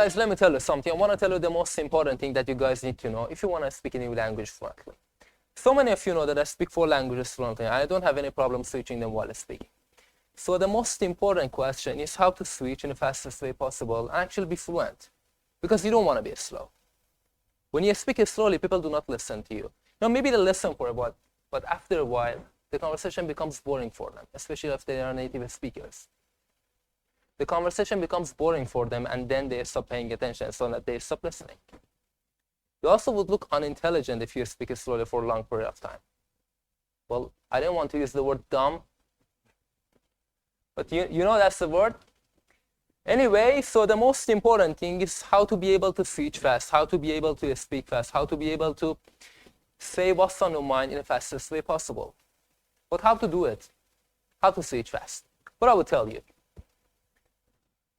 guys, let me tell you something. I want to tell you the most important thing that you guys need to know if you want to speak a new language fluently. So many of you know that I speak 4 languages fluently. I don't have any problem switching them while speaking. So the most important question is how to switch in the fastest way possible and actually be fluent. Because you don't want to be slow. When you speak slowly, people do not listen to you. Now, maybe they listen for a while, but after a while, the conversation becomes boring for them, especially if they are native speakers. The conversation becomes boring for them, and then they stop paying attention, so that they stop listening. You also would look unintelligent if you speak slowly for a long period of time. Well, I don't want to use the word dumb, but you know that's the word. Anyway, so the most important thing is how to be able to switch fast, how to be able to speak fast, how to be able to say what's on your mind in the fastest way possible. But how to do it? How to switch fast? What I will tell you.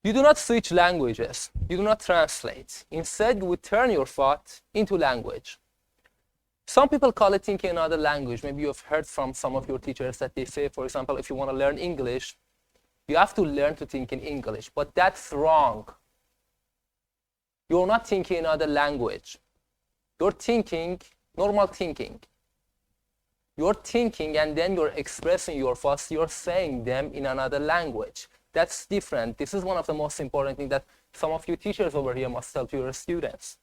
You do not switch languages. You do not translate. Instead, you would turn your thought into language. Some people call it thinking another language. Maybe you have heard from some of your teachers that they say, for example, if you want to learn English, you have to learn to think in English. But that's wrong. You're not thinking another language. You're thinking normal thinking. You're thinking and then you're expressing your thoughts. You're saying them in another language. That's different. This is one of the most important things that some of you teachers over here must tell to your students.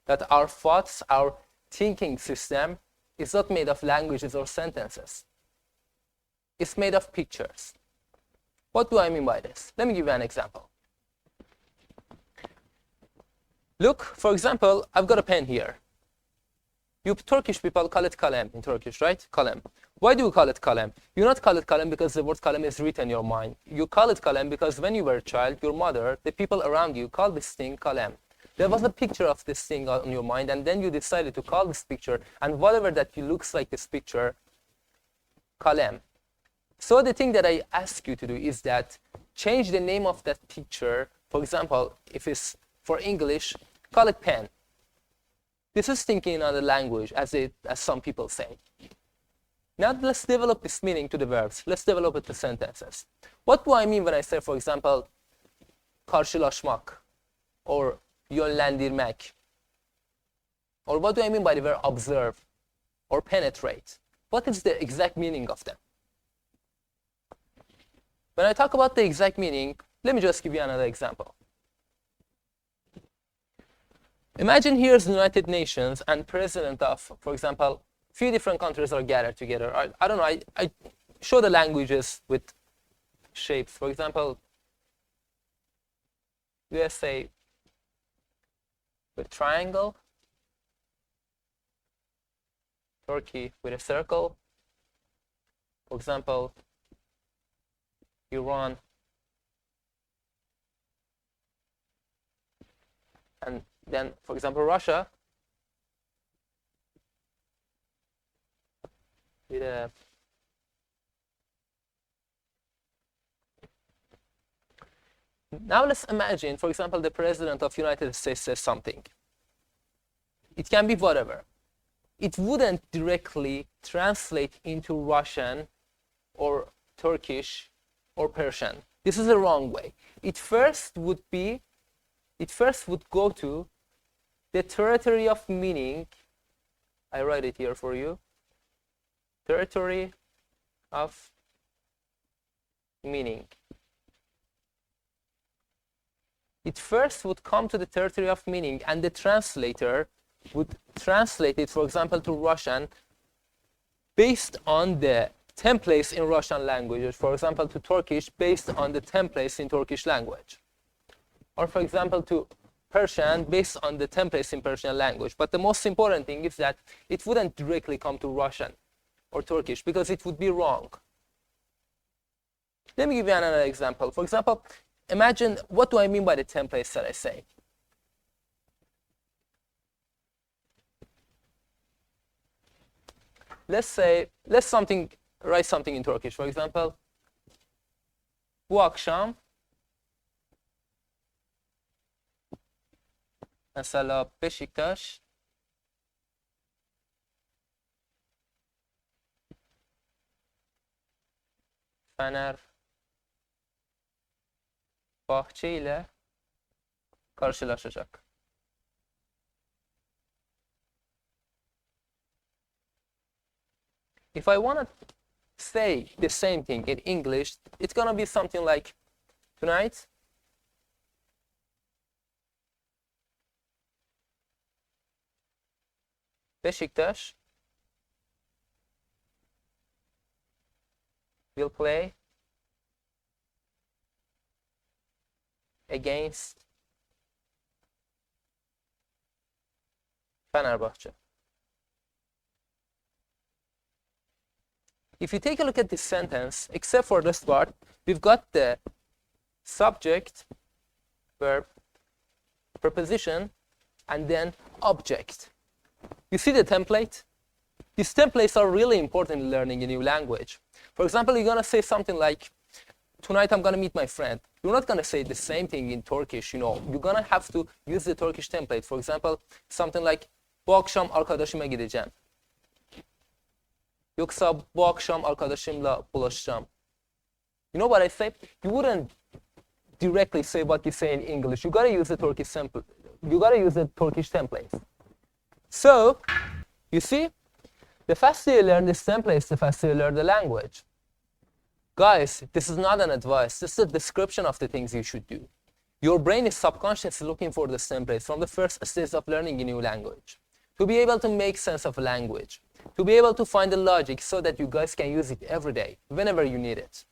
That our thoughts, our thinking system is not made of languages or sentences. It's made of pictures. What do I mean by this? Let me give you an example. Look, for example, I've got a pen here. You Turkish people call it kalem in Turkish, right? Kalem. Why do you call it kalem? You not call it kalem because the word kalem is written in your mind. You call it kalem because when you were a child, your mother, the people around you called this thing kalem. There was a picture of this thing on your mind, and then you decided to call this picture, and whatever that looks like this picture, kalem. So the thing that I ask you to do is that change the name of that picture. For example, if it's for English, call it pen. This is thinking in another language, as some people say. Now let's develop this meaning to the verbs. Let's develop it to sentences. What do I mean when I say, for example, karşılaşmak or yönlendirmek? Or what do I mean by the verb observe or penetrate? What is the exact meaning of them? When I talk about the exact meaning, let me just give you another example. Imagine here's the United Nations and president of, for example, few different countries are gathered together. I don't know, I show the languages with shapes. For example, USA with triangle, Turkey with a circle, for example, Iran, and then, for example, Russia with a now let's imagine, for example, the president of United States says something. It can be whatever. It wouldn't directly translate into Russian or Turkish or Persian. This is the wrong way. It first would go to the territory of meaning. I write it here for you. Territory of meaning. It first would come to the territory of meaning, and the translator would translate it, for example, to Russian based on the templates in Russian language, for example, to Turkish based on the templates in Turkish language, or for example, to Persian based on the templates in Persian language. But the most important thing is that it wouldn't directly come to Russian or Turkish because it would be wrong. Let me give you another example. For example, imagine, what do I mean by the templates that I say? Let's write something in Turkish. For example, bu akşam mesela Beşiktaş Fenerbahçe ile karşılaşacak. If I want to say the same thing in English, it's gonna be something like, tonight Beşiktaş will play against Fenerbahçe. If you take a look at this sentence, except for this part, we've got the subject, verb, preposition, and then object. You see the template? These templates are really important in learning a new language. For example, you're gonna say something like, tonight I'm gonna meet my friend. You're not gonna say the same thing in Turkish, you know. You're gonna have to use the Turkish template. For example, something like, bu akşam arkadaşıma gideceğim. Yoksa bu akşam arkadaşımla bulaşacağım. You know what I say? You wouldn't directly say what you say in English. You gotta use the Turkish template. You gotta use the Turkish templates. So, you see, the faster you learn these templates, the faster you learn the language. Guys, this is not an advice. This is a description of the things you should do. Your brain is subconsciously looking for these templates from the first stage of learning a new language. To be able to make sense of a language. To be able to find the logic so that you guys can use it every day, whenever you need it.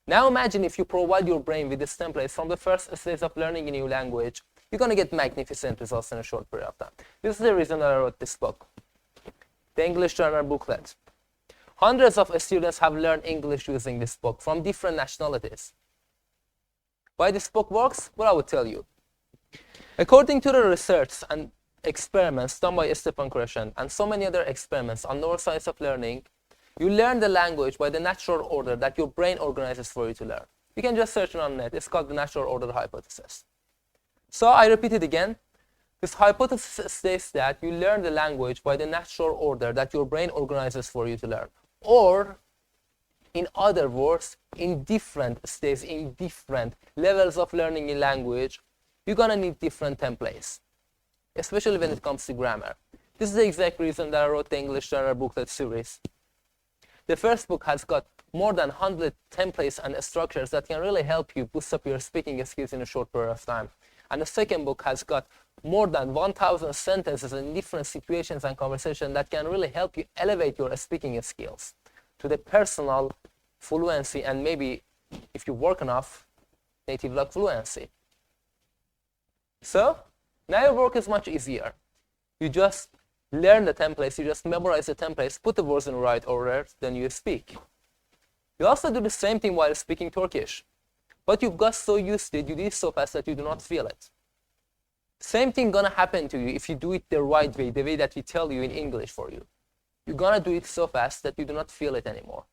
Now imagine if you provide your brain with these templates from the first stage of learning a new language, you're going to get magnificent results in a short period of time. This is the reason that I wrote this book, the English Learner Booklet. Hundreds of students have learned English using this book from different nationalities. Why this book works? Well, I will tell you. According to the research and experiments done by Stephen Krashen and so many other experiments on neuroscience of learning, you learn the language by the natural order that your brain organizes for you to learn. You can just search it on the net. It's called the natural order hypothesis. So I repeat it again. This hypothesis states that you learn the language by the natural order that your brain organizes for you to learn. Or, in other words, in different stages, in different levels of learning in language, you're gonna need different templates, especially when it comes to grammar. This is the exact reason that I wrote the English Learner Booklet series. The first book has got more than 100 templates and structures that can really help you boost up your speaking skills in a short period of time. And the second book has got more than 1,000 sentences in different situations and conversations that can really help you elevate your speaking skills to the personal fluency and maybe, if you work enough, native like fluency. So, now your work is much easier. You just learn the templates, you just memorize the templates, put the words in the right order, then you speak. You also do the same thing while speaking Turkish. But you've got so used to it, you do it so fast that you do not feel it. Same thing gonna happen to you if you do it the right way, the way that we tell you in English for you. You're gonna do it so fast that you do not feel it anymore.